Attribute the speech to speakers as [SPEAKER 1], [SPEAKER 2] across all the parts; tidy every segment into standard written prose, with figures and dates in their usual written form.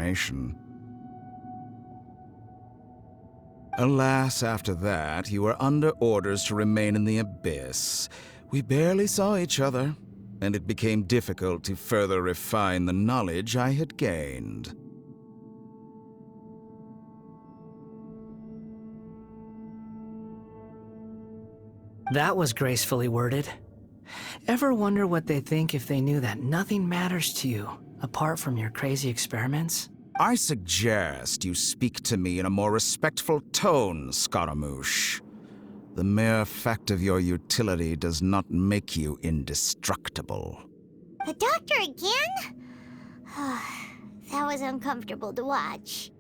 [SPEAKER 1] information. Alas, after that, you were under orders to remain in the Abyss. We barely saw each other, and it became difficult to further refine the knowledge I had gained.
[SPEAKER 2] That was gracefully worded. Ever wonder what they'd think if they knew that nothing matters to you, apart from your crazy experiments?
[SPEAKER 1] I suggest you speak to me in a more respectful tone, Scaramouche. The mere fact of your utility does not make you indestructible.
[SPEAKER 3] The doctor again? That was uncomfortable to watch.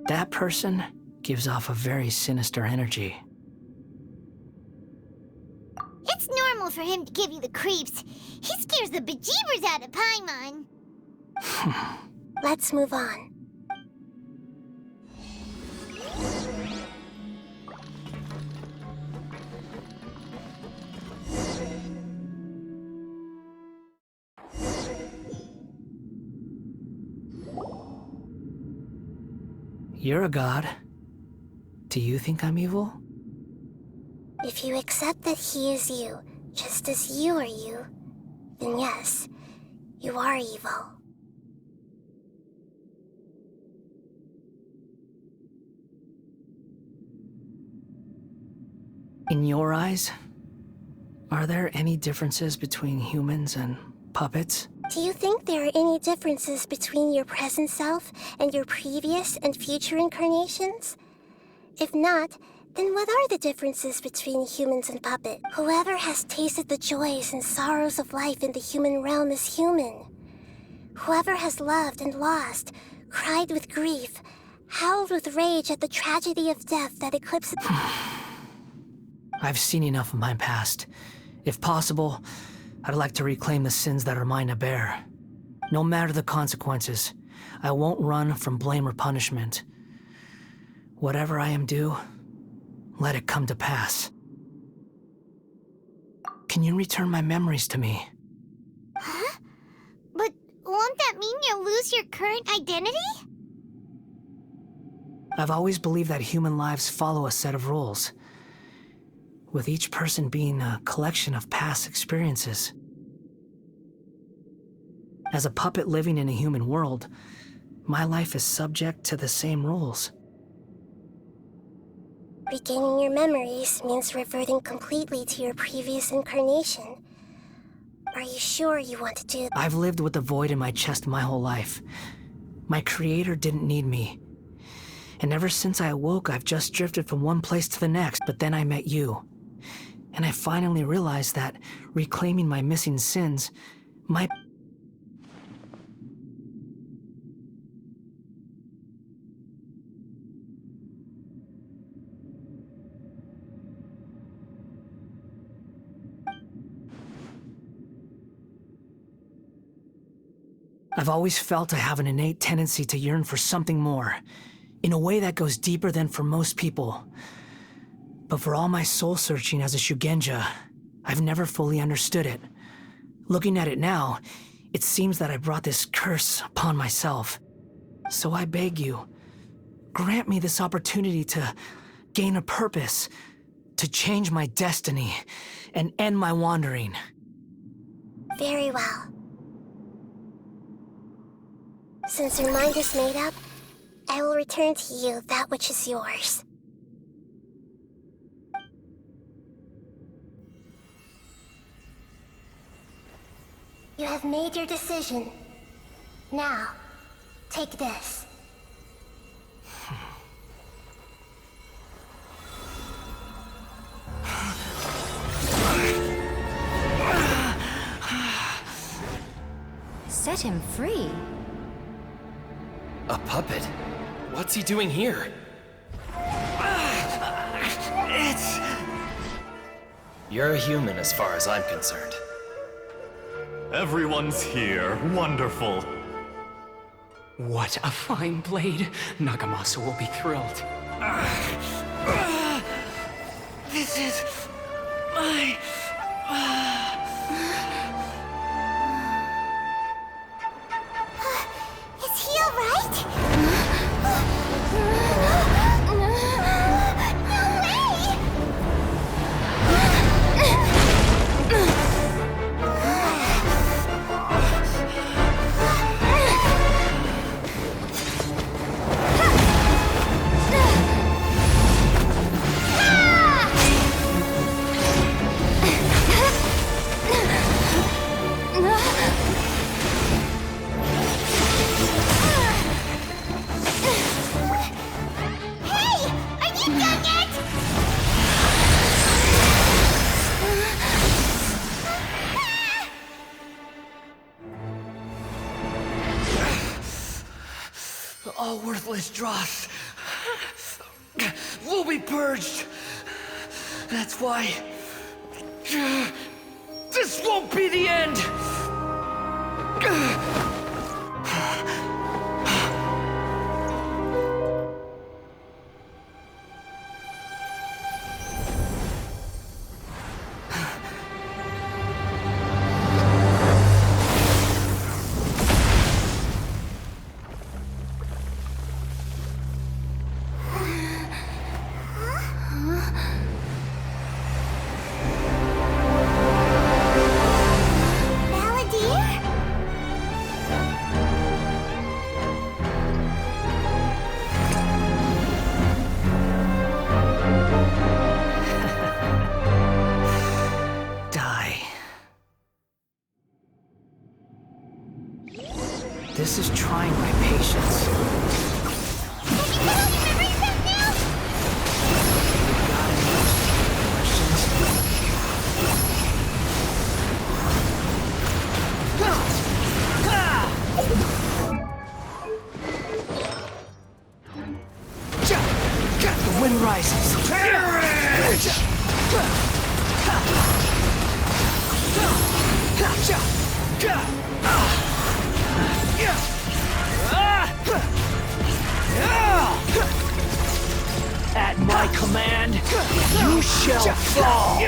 [SPEAKER 2] That person gives off a very sinister energy.
[SPEAKER 3] It's normal for him to give you the creeps. He scares the bejeebers out of Paimon.
[SPEAKER 4] Let's move on.
[SPEAKER 2] You're a god. Do you think I'm evil?
[SPEAKER 4] If you accept that he is you, just as you are you, then yes, you are evil.
[SPEAKER 2] In your eyes, are there any differences between humans and puppets?
[SPEAKER 4] Do you think there are any differences between your present self and your previous and future incarnations? If not, then what are the differences between humans and puppet? Whoever has tasted the joys and sorrows of life in the human realm is human. Whoever has loved and lost, cried with grief, howled with rage at the tragedy of death that eclipses...
[SPEAKER 2] I've seen enough of my past. If possible, I'd like to reclaim the sins that are mine to bear. No matter the consequences, I won't run from blame or punishment. Whatever I am due, let it come to pass. Can you return my memories to me?
[SPEAKER 3] Huh? But won't that mean you'll lose your current identity?
[SPEAKER 2] I've always believed that human lives follow a set of rules, with each person being a collection of past experiences. As a puppet living in a human world, my life is subject to the same rules.
[SPEAKER 4] Regaining your memories means reverting completely to your previous incarnation. Are you sure you want to do that?
[SPEAKER 2] I've lived with a void in my chest my whole life. My creator didn't need me. And ever since I awoke, I've just drifted from one place to the next, but then I met you. And I finally realized that reclaiming my missing sins might... I've always felt I have an innate tendency to yearn for something more, in a way that goes deeper than for most people. But for all my soul-searching as a Shugenja, I've never fully understood it. Looking at it now, it seems that I brought this curse upon myself. So I beg you, grant me this opportunity to gain a purpose, to change my destiny, and end my wandering.
[SPEAKER 4] Very well. Since your mind is made up, I will return to you that which is yours. You have made your decision. Now, take this.
[SPEAKER 5] Set him free.
[SPEAKER 6] A puppet? What's he doing here? You're a human as far as I'm concerned.
[SPEAKER 7] Everyone's here. Wonderful.
[SPEAKER 8] What a fine blade. Nagamasa will be thrilled.
[SPEAKER 2] This is my
[SPEAKER 8] All worthless dross will be purged. That's why this won't be the end.
[SPEAKER 2] This is trying my patience. The wind rises. At my command, you shall fall!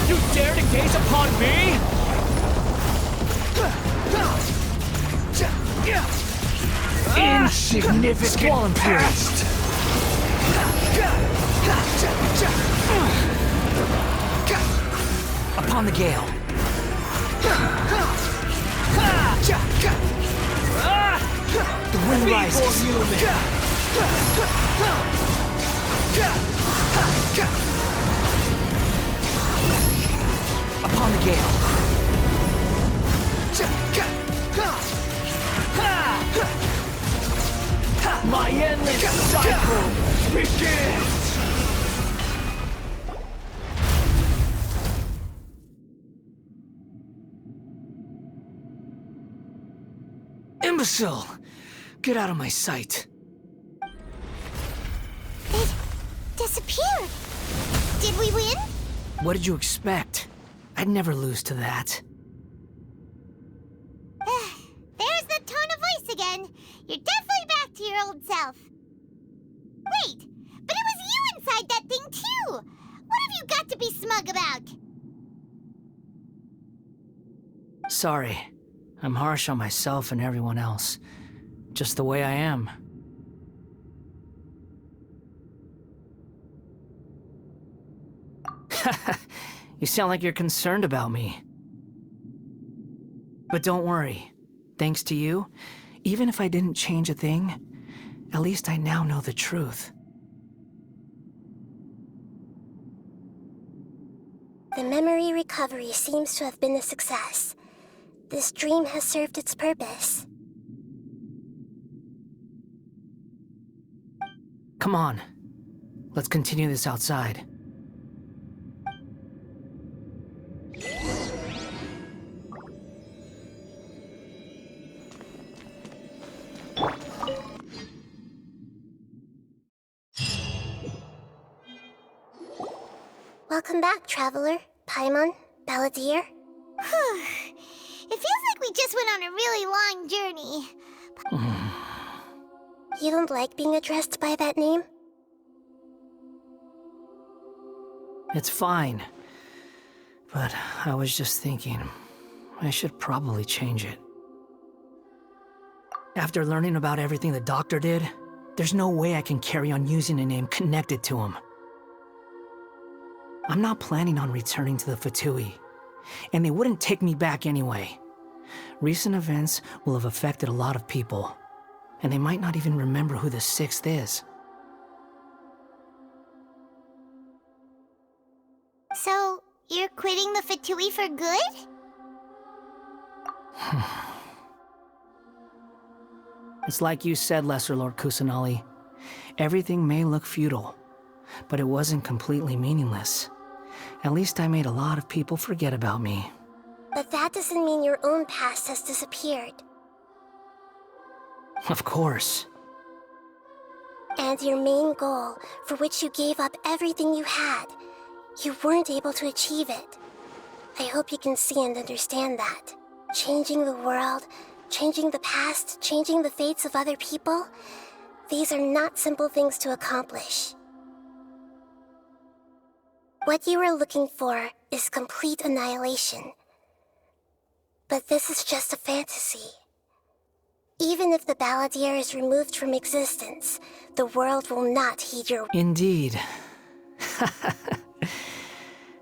[SPEAKER 2] You dare to gaze upon me? Insignificant past! Upon the gale. The wind rises. Upon the gale. My endless cycle begins! Imbecile! Get out of my sight.
[SPEAKER 3] It disappeared. Did we win?
[SPEAKER 2] What did you expect? I'd never lose to that.
[SPEAKER 3] There's the tone of voice again. You're definitely back to your old self. Wait, but it was you inside that thing too. What have you got to be smug about?
[SPEAKER 2] Sorry. I'm harsh on myself and everyone else. Just the way I am. You sound like you're concerned about me. But don't worry. Thanks to you, even if I didn't change a thing, at least I now know the truth.
[SPEAKER 4] The memory recovery seems to have been a success. This dream has served its purpose.
[SPEAKER 2] Come on. Let's continue this outside.
[SPEAKER 4] Welcome back, Traveler, Paimon, Balladeer.
[SPEAKER 3] It feels like we just went on a really long journey.
[SPEAKER 4] You don't like being addressed by that name?
[SPEAKER 2] It's fine. But I was just thinking, I should probably change it. After learning about everything the doctor did, there's no way I can carry on using a name connected to him. I'm not planning on returning to the Fatui, and they wouldn't take me back anyway. Recent events will have affected a lot of people, and they might not even remember who the Sixth is.
[SPEAKER 3] So, you're quitting the Fatui for good?
[SPEAKER 2] It's like you said, Lesser Lord Kusanali. Everything may look futile, but it wasn't completely meaningless. At least I made a lot of people forget about me.
[SPEAKER 4] But that doesn't mean your own past has disappeared.
[SPEAKER 2] Of course.
[SPEAKER 4] And your main goal, for which you gave up everything you had, you weren't able to achieve it. I hope you can see and understand that. Changing the world, changing the past, changing the fates of other people, these are not simple things to accomplish. What you are looking for is complete annihilation. But this is just a fantasy. Even if the Balladeer is removed from existence, the world will not heed your...
[SPEAKER 2] Indeed.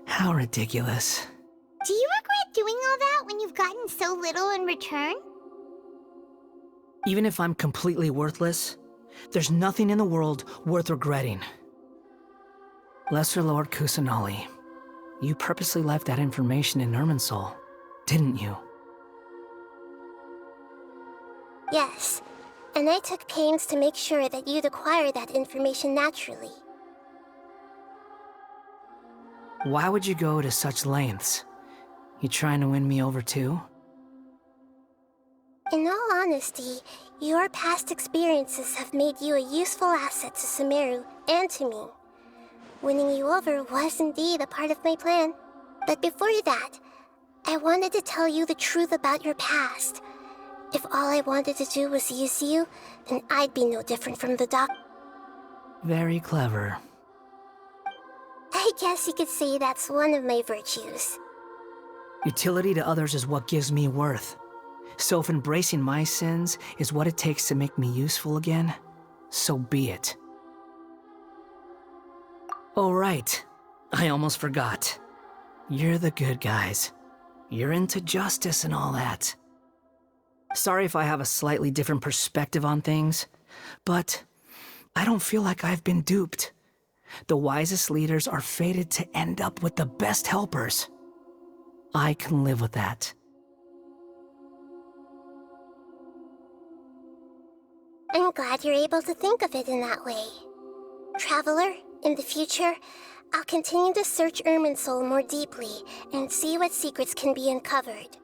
[SPEAKER 2] How ridiculous.
[SPEAKER 3] Do you regret doing all that when you've gotten so little in return?
[SPEAKER 2] Even if I'm completely worthless, there's nothing in the world worth regretting. Lesser Lord Kusanali, you purposely left that information in Irminsul, didn't you?
[SPEAKER 4] Yes, and I took pains to make sure that you'd acquire that information naturally.
[SPEAKER 2] Why would you go to such lengths? You trying to win me over too?
[SPEAKER 4] In all honesty, your past experiences have made you a useful asset to Sumeru and to me. Winning you over was indeed a part of my plan. But before that, I wanted to tell you the truth about your past. If all I wanted to do was use you, then I'd be no different from the doc.
[SPEAKER 2] Very clever.
[SPEAKER 4] I guess you could say that's one of my virtues.
[SPEAKER 2] Utility to others is what gives me worth. So if embracing my sins is what it takes to make me useful again, so be it. Oh right, I almost forgot. You're the good guys. You're into justice and all that. Sorry if I have a slightly different perspective on things, but I don't feel like I've been duped. The wisest leaders are fated to end up with the best helpers. I can live with that.
[SPEAKER 4] I'm glad you're able to think of it in that way. Traveler, in the future, I'll continue to search Irminsul more deeply and see what secrets can be uncovered.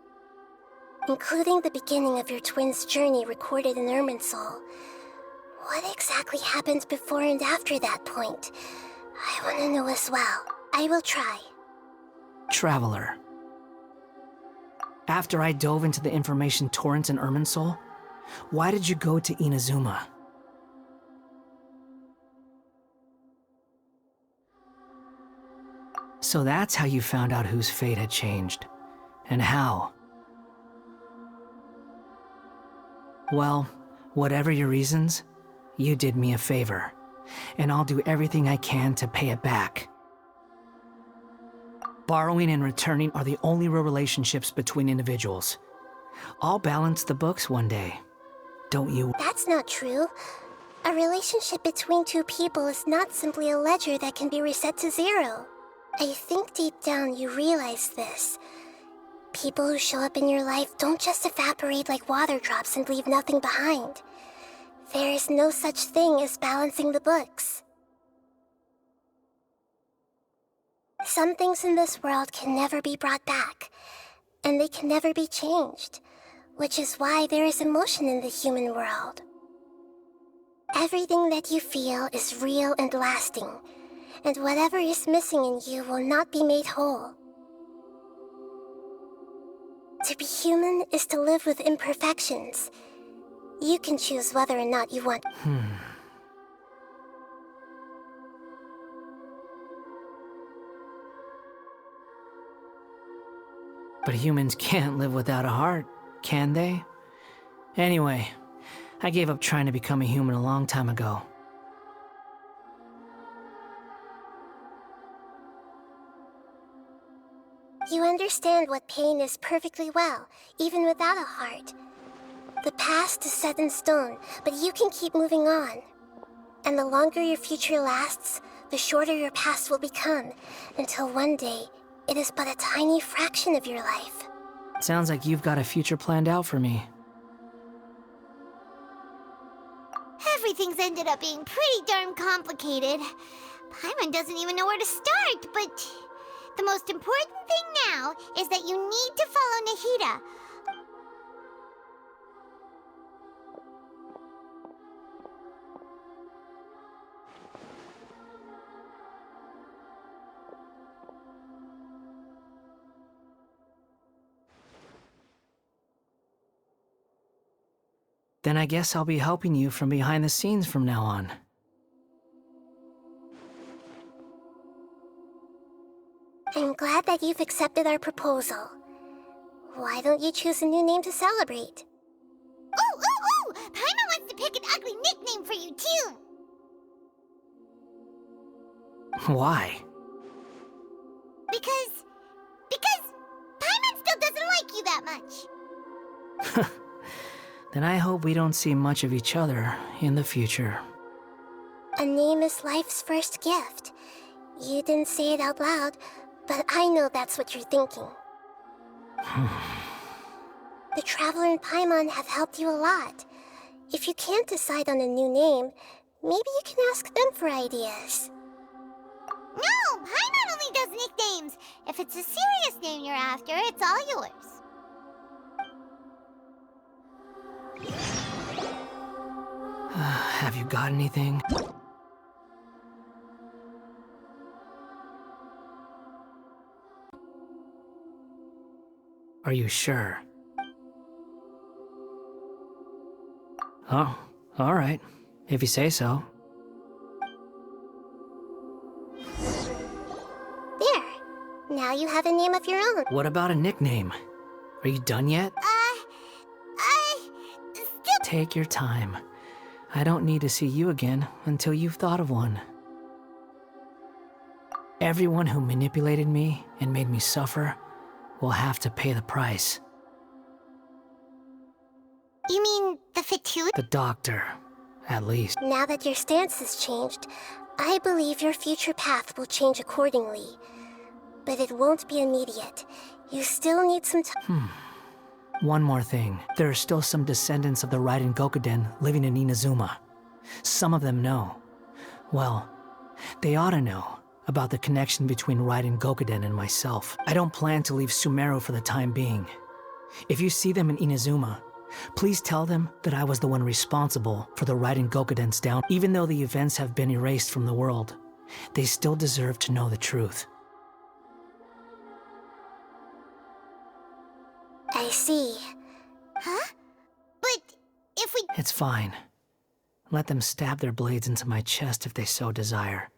[SPEAKER 4] Including the beginning of your twins' journey recorded in Irminsul. What exactly happened before and after that point? I want to know as well. I will try.
[SPEAKER 2] Traveler. After I dove into the information torrent in Irminsul, why did you go to Inazuma? So that's how you found out whose fate had changed. And how. Well, whatever your reasons, you did me a favor, and I'll do everything I can to pay it back. Borrowing and returning are the only real relationships between individuals. I'll balance the books one day. Don't you?
[SPEAKER 4] That's not true. A relationship between two people is not simply a ledger that can be reset to zero. I think deep down you realize this. People who show up in your life don't just evaporate like water drops and leave nothing behind. There is no such thing as balancing the books. Some things in this world can never be brought back, and they can never be changed, which is why there is emotion in the human world. Everything that you feel is real and lasting, and whatever is missing in you will not be made whole. To be human is to live with imperfections. You can choose whether or not you want...
[SPEAKER 2] But humans can't live without a heart, can they? Anyway, I gave up trying to become a human a long time ago.
[SPEAKER 4] You understand what pain is perfectly well, even without a heart. The past is set in stone, but you can keep moving on. And the longer your future lasts, the shorter your past will become, until one day, it is but a tiny fraction of your life.
[SPEAKER 2] Sounds like you've got a future planned out for me.
[SPEAKER 3] Everything's ended up being pretty darn complicated. Paimon doesn't even know where to start, but The most important thing now is that you need to follow Nahida.
[SPEAKER 2] Then I guess I'll be helping you from behind the scenes from now on.
[SPEAKER 4] I'm glad that you've accepted our proposal. Why don't you choose a new name to celebrate?
[SPEAKER 3] Ooh! Paimon wants to pick an ugly nickname for you, too!
[SPEAKER 2] Why?
[SPEAKER 3] Because Paimon still doesn't like you that much.
[SPEAKER 2] Then I hope we don't see much of each other in the future.
[SPEAKER 4] A name is life's first gift. You didn't say it out loud, but I know that's what you're thinking. The Traveler and Paimon have helped you a lot. If you can't decide on a new name, maybe you can ask them for ideas.
[SPEAKER 3] No! Paimon only does nicknames! If it's a serious name you're after, it's all yours.
[SPEAKER 2] Have you got anything? Are you sure? Oh, all right. If you say so.
[SPEAKER 4] There. Now you have a name of your own.
[SPEAKER 2] What about a nickname? Are you done yet?
[SPEAKER 3] Still...
[SPEAKER 2] Take your time. I don't need to see you again until you've thought of one. Everyone who manipulated me and made me suffer will have to pay the price.
[SPEAKER 3] You mean the Fatui?
[SPEAKER 2] The doctor, at least.
[SPEAKER 4] Now that your stance has changed, I believe your future path will change accordingly. But it won't be immediate. You still need some time.
[SPEAKER 2] One more thing. There are still some descendants of the Raiden Gokuden living in Inazuma. Some of them know. Well, they ought to know about the connection between Raiden Gokuden and myself. I don't plan to leave Sumeru for the time being. If you see them in Inazuma, please tell them that I was the one responsible for the Raiden Gokuden's down. Even though the events have been erased from the world, they still deserve to know the truth.
[SPEAKER 4] I see.
[SPEAKER 3] Huh? But if we...
[SPEAKER 2] It's fine. Let them stab their blades into my chest if they so desire.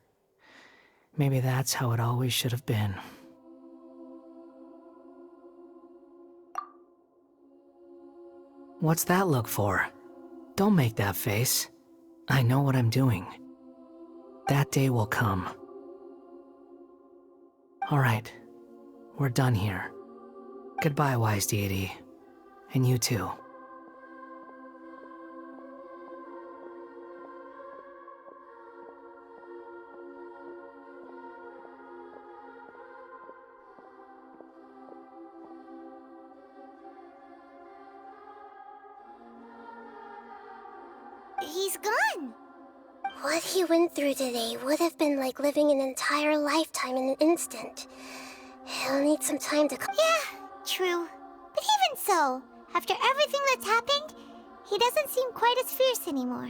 [SPEAKER 2] Maybe that's how it always should have been. What's that look for? Don't make that face. I know what I'm doing. That day will come. All right. We're done here. Goodbye, wise deity. And you too.
[SPEAKER 3] He's gone.
[SPEAKER 4] What he went through today would have been like living an entire lifetime in an instant. He'll need some time to...
[SPEAKER 3] Yeah, true. But even so, after everything that's happened, he doesn't seem quite as fierce anymore.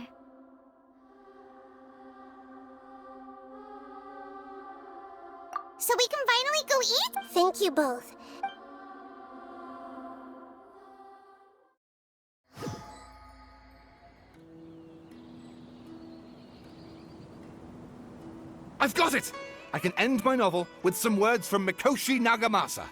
[SPEAKER 3] So we can finally go eat?
[SPEAKER 4] Thank you both.
[SPEAKER 5] I've got it! I can end my novel with some words from Mikoshi Nagamasa.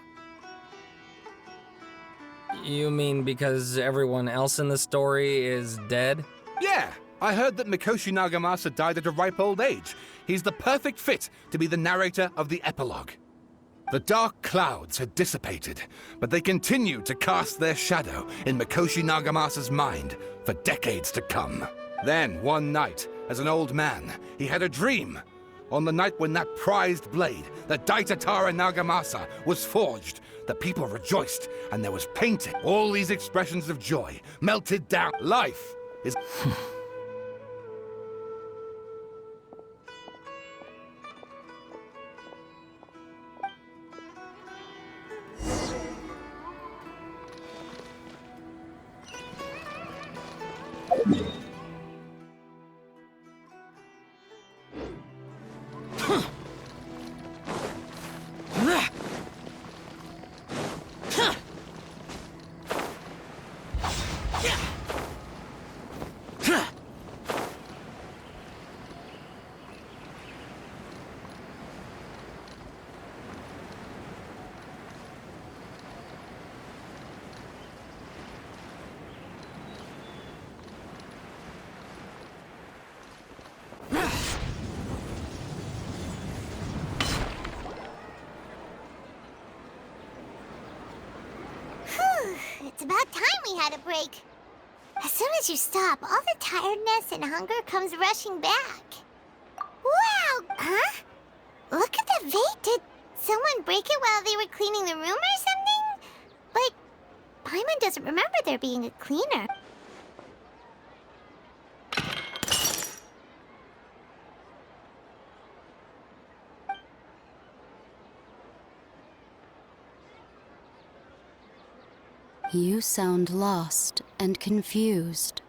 [SPEAKER 9] You mean because everyone else in the story is dead?
[SPEAKER 5] Yeah, I heard that Mikoshi Nagamasa died at a ripe old age. He's the perfect fit to be the narrator of the epilogue. The dark clouds had dissipated, but they continued to cast their shadow in Mikoshi Nagamasa's mind for decades to come. Then, one night, as an old man, he had a dream. On the night when that prized blade, the Daitatara Nagamasa, was forged, the people rejoiced, and there was painting. All these expressions of joy melted down. Life is...
[SPEAKER 3] It's about time we had a break. As soon as you stop, all the tiredness and hunger comes rushing back. Wow! Huh? Look at the vase. Did someone break it while they were cleaning the room or something? Like, Paimon doesn't remember there being a cleaner.
[SPEAKER 10] You sound lost and confused.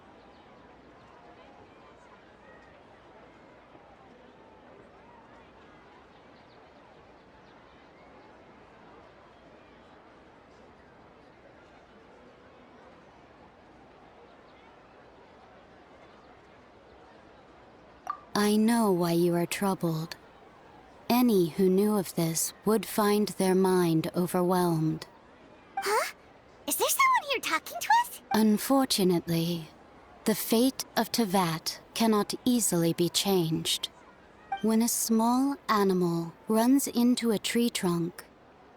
[SPEAKER 10] I know why you are troubled. Any who knew of this would find their mind overwhelmed.
[SPEAKER 3] Huh? Is there someone here talking to us?
[SPEAKER 10] Unfortunately, the fate of Tevat cannot easily be changed. When a small animal runs into a tree trunk,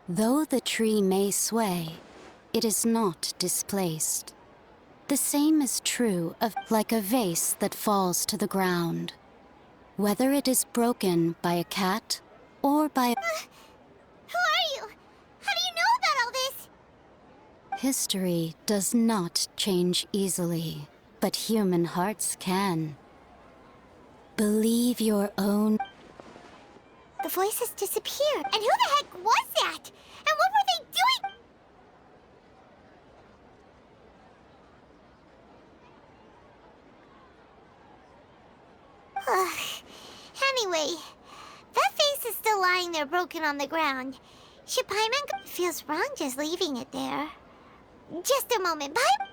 [SPEAKER 10] though the tree may sway, it is not displaced. The same is true of like a vase that falls to the ground. Whether it is broken by a cat or by
[SPEAKER 3] Who are you? How do you know about all this?
[SPEAKER 10] History does not change easily, but human hearts can. Believe your own.
[SPEAKER 3] The voices disappeared. And who the heck was that? And what were they doing? Anyway, that face is still lying there broken on the ground. Should Paimon feels wrong just leaving it there? Just a moment, Paimon.